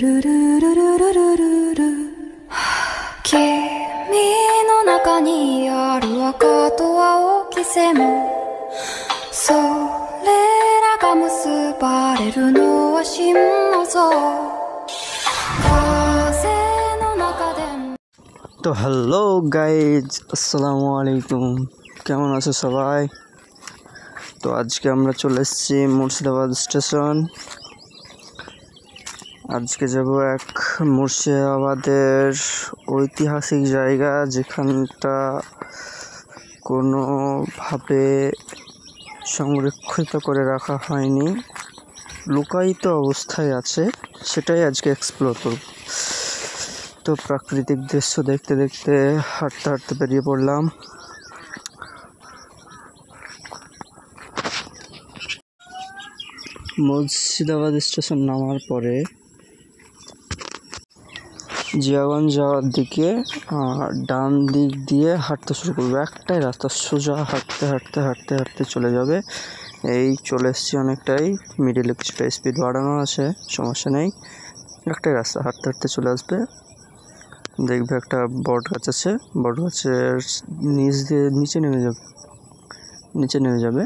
ルルルルルルルル君の中にある赤と青き線それらが結ばれるのは真の像風の中でতো hello guys, আসসালামু আলাইকুম। কেমন আছো সবাই? তো আজকে আমরা চলে এসেছি মুর্শিদাবাদ স্টেশন। আজকে যাব এক মুর্শিদাবাদের ঐতিহাসিক জায়গা, যেখানটা কোনোভাবে সংরক্ষিত করে রাখা হয়নি, লুকায়িত অবস্থায় আছে। সেটাই আজকে এক্সপ্লোর করব। তো প্রাকৃতিক দৃশ্য দেখতে দেখতে হাঁটতে হাঁটতে বেরিয়ে পড়লাম। মুর্শিদাবাদ স্টেশন নামার পরে জিয়াগঞ্জ যাওয়ার দিকে ডান দিক দিয়ে হাঁটতে শুরু করবো। একটাই রাস্তা, সোজা হাঁটতে হাঁটতে হাঁটতে হাঁটতে চলে যাবে। এই চলে এসছি অনেকটাই, মিডিলে কিছুটা স্পিড বাড়ানো আছে, সমস্যা নেই। একটাই রাস্তা, হাঁটতে হাঁটতে চলে আসবে। দেখবে একটা বট গাছ আছে, বট গাছের নিচ দিয়ে নিচে নেমে যাবে।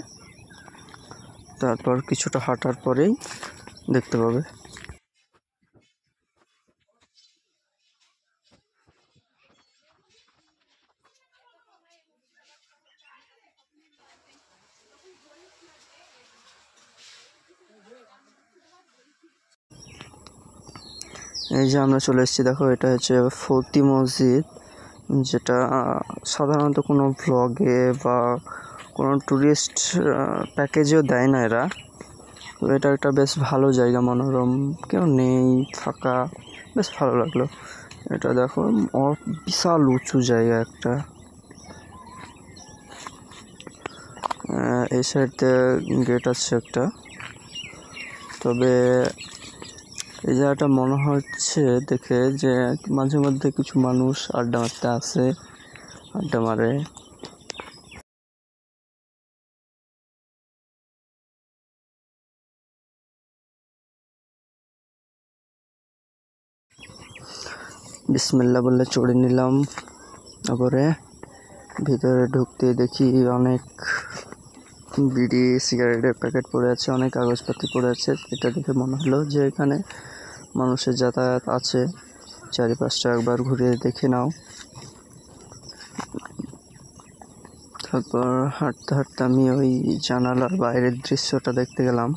তারপর কিছুটা হাঁটার পরেই দেখতে পাবে। এই যে আমরা চলে এসেছি, দেখো এটা হচ্ছে ফতি মসজিদ, যেটা সাধারণত কোনো ভ্লগে বা কোনো ট্যুরিস্ট প্যাকেজেও দেয় না এরা। তো এটা একটা বেশ ভালো জায়গা, মনোরম, কেউ নেই, ফাঁকা, বেশ ভালো লাগলো। এটা দেখো বিশাল উঁচু জায়গা একটা। এই সাইডে গেট আছে একটা। তবে এই জায়গাটা মনে হচ্ছে দেখে যে মাঝে মধ্যে কিছু মানুষ আড্ডা মারতে আসে, আড্ডা মারে। বিসমিল্লাহ বলে চড়ে নিলাম। তারপরে ভিতরে ঢুকতে দেখি অনেক বিড়ি সিগারেটের প্যাকেট পড়ে আছে, অনেক কাগজপাতি পড়ে আছে। এটা দেখে মনে হলো যে এখানে মানুষের যাতায়াত আছে, চারিপাশটা একবার ঘুরে দেখে নাও। তারপর হাঁটতে হাঁটতে আমি ওই জানালার বাইরের দৃশ্যটা দেখতে গেলাম।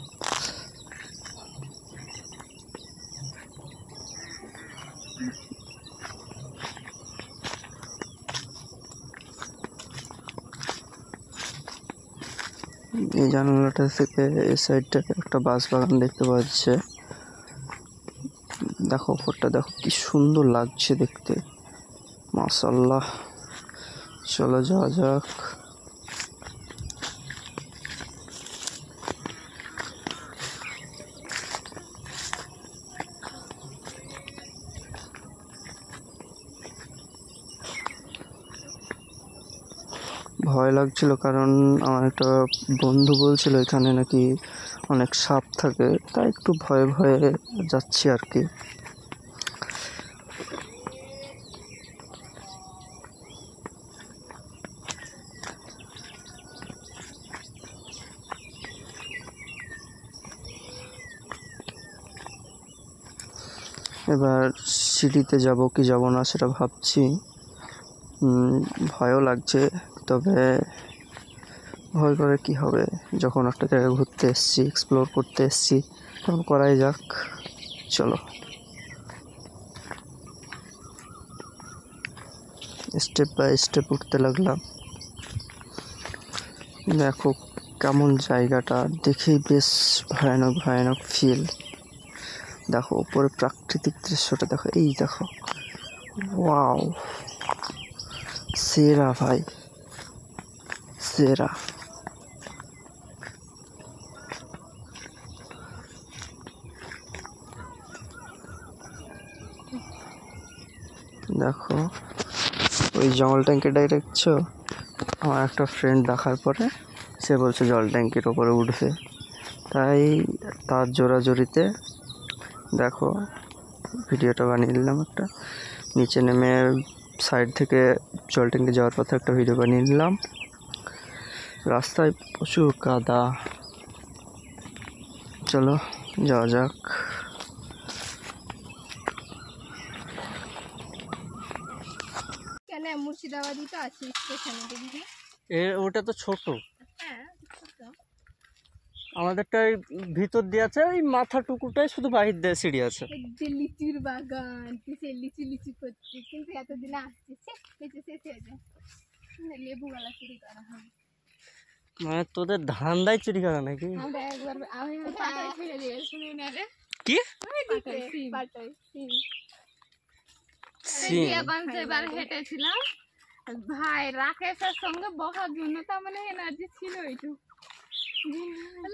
এই জানালাটা থেকে এই সাইডটা একটা বাঁশ বাগান দেখতে পাওয়া যাচ্ছে। দেখো উপরটা, দেখো কি সুন্দর লাগছে দেখতে, মাশাআল্লাহ। চলো যাওয়া যাক। ভয় লাগছিল, কারণ আমার একটা বন্ধু বলছিল এখানে নাকি অনেক সাপ থাকে, তাই একটু ভয়ে ভয়ে যাচ্ছি আর কি। এবার সিঁড়িতে যাব কি যাব না সেটা ভাবছি। ভয়ও লাগছে, তবে ভয় করে কি হবে, যখন একটা জায়গায় ঘুরতে এসেছি, এক্সপ্লোর করতে এসেছি, তখন করাই যাক। চলো, স্টেপ বাই স্টেপ উঠতে লাগলাম। দেখো কেমন জায়গাটা, দেখেই বেশ ভয়ানক ভয়ানক ফিল। দেখো উপরে প্রাকৃতিক দৃশ্যটা দেখো, এই দেখো, ওয়াও, সেরা ভাই, সেরা। দেখো ওই জল ট্যাঙ্কিটা দেখছো, আমার একটা ফ্রেন্ড দেখার পরে সে বলছে জল ট্যাঙ্কির ওপরে উঠবে, তাই তার জোরাজোরিতে দেখো ভিডিওটা বানিয়ে নিলাম একটা। নিচে নেমে সাইড থেকে জল ট্যাঙ্কে যাওয়ার পথে একটা ভিডিও বানিয়ে নিলাম। রাস্তায় প্রচুর কাদা, চলো যাওয়া যাক। কেন মুর্শিদাবাদই তো আছে স্টেশনে দেখবি। ওটা তো ছোট, হ্যাঁ আমাদেরটা ভিতর দিয়ে আছে, ওই মাথা টুকুটাই শুধু বাহির দিয়ে সিঁড়ি আছে। যে লিচুর বাগান তুই সে লিচু লিচু করছিস, কিন্তু এতদিনে আসছিস লিচু শেষ হয়ে যায়, লেবু গালা চুরি করা হয়। মানে তোদের ধান্দায় চুরি করা নাকি? আমরা একবার আমি পাটাই ছেড়ে দিয়ে শুনি না রে কি পাটাই সিন? এবার হেঁটেছিলাম ভাই, রাকেশের সঙ্গে বসার জন্য তার মানে এনার্জি ছিল এইটু,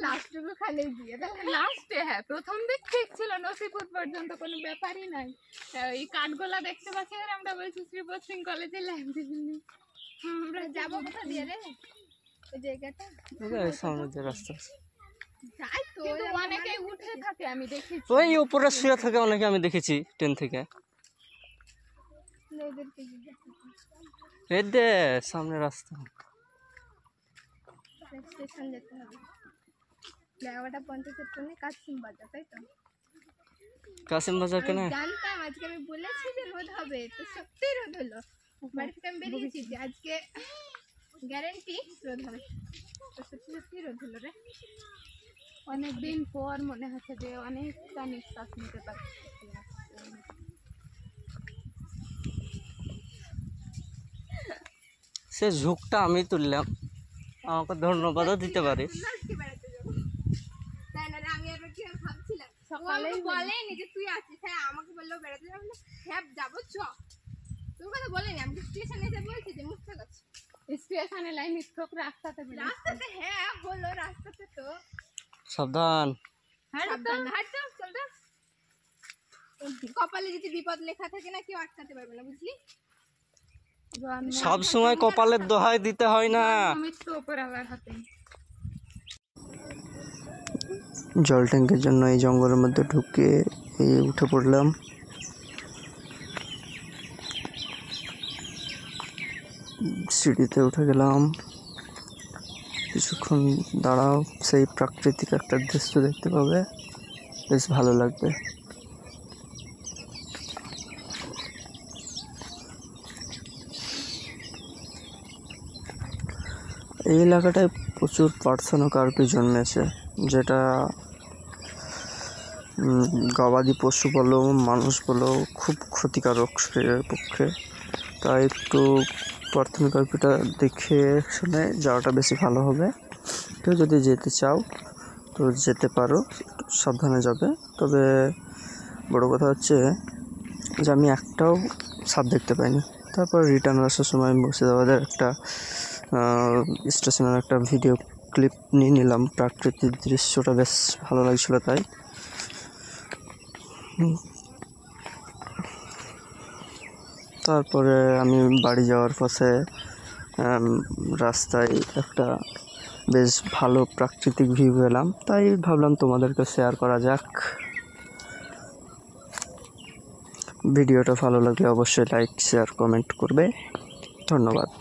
লাস্টটুকু খালি দিয়ে লাস্টে। হ্যাঁ প্রথম দিক ঠিক ছিল, নসিপুর পর্যন্ত কোনো ব্যাপারই নাই। ওই কাঠগোলা দেখতে পাচ্ছি, আমরা বলছি শ্রীপদ সিং কলেজে লাইব্রেরি আমরা যাবো কোথা দিয়ে রে ওই জায়গাটা, সামনে যে রাস্তা আছে যাই তো অনেকেই উঠে থাকে আমি দেখেছি, ওই উপরে শুয়ে থাকে অনেকে, আমি দেখেছি ট্রেন থেকে। ওদেরকে জিজ্ঞাসা এই দে সামনে রাস্তা, স্টেশন যেতে হবে। 11:50 ট্রেনে কাশিম বাজার, তাই তো? কাশিম বাজার কেন? জানতাম আজকে, আমি বলেছি যে রোদ হবে, তো সত্যি রোদ হলো। বাড়ি থেকে আমি বেরিয়েছি যে আজকে গ্যারেন্টি রোদ হবে, তো সত্যি সত্যি রোদ হলো রে। অনেকদিন পর মনে হচ্ছে যে অনেকটা নিঃশ্বাস নিতে পারছি। সে ঝুঁকটা আমি তুললাম, আমাকে ধন্যবাদও দিতে পারিস। তাই না রে, আমি আর কি ভাবছিলাম সকালে বলেনি যে তুই আছিস, হ্যাঁ আমাকে বললো বেড়াতে যাবো, হ্যাঁ যাবো চ, তোর কথা বলেনি। আমি স্টেশনে এসে বলছি যে মুখটা গেছে স্টেশনে লাইন ঠোক রাস্তাতে, রাস্তাতে হ্যাঁ হলো রাস্তাতে তো। সাবধান, কপালে যদি বিপদ লেখা থাকে না কেউ আটকাতে পারবে না, বুঝলি? সব সময় কপালের দোহাই দিতে হয় না। জল ট্যাঙ্কের জন্য এই জঙ্গলের মধ্যে ঢুকে এই উঠে পড়লাম। সিঁড়িতে উঠে গেলাম, কিছুক্ষণ দাঁড়াও, সেই প্রাকৃতিক একটা দৃশ্য দেখতে পাবে, বেশ ভালো লাগবে। এই এলাকাটায় প্রচুর পার্থেনোকার্পি জন্মেছে, যেটা গবাদি পশু বলো মানুষ বলো খুব ক্ষতিকারক শরীরের পক্ষে। তাই একটু পার্থেনোকার্পিটা দেখে শুনে যাওয়াটা বেশি ভালো হবে। কেউ যদি যেতে চাও তো যেতে পারো, সাবধানে যাবে। তবে বড় কথা হচ্ছে যে আমি একটাও সাপ দেখতে পাইনি। তারপর রিটার্ন আসার সময় মুর্শিদাবাদের একটা স্টেশনের একটা ভিডিও ক্লিপ নিয়ে নিলাম, প্রাকৃতিক দৃশ্যটা বেশ ভালো লাগছিল তাই। তারপরে আমি বাড়ি যাওয়ার পথে রাস্তায় একটা বেশ ভালো প্রাকৃতিক ভিউ পেলাম, তাই ভাবলাম তোমাদেরকে শেয়ার করা যাক। ভিডিওটা ভালো লাগলে অবশ্যই লাইক শেয়ার কমেন্ট করবে। ধন্যবাদ।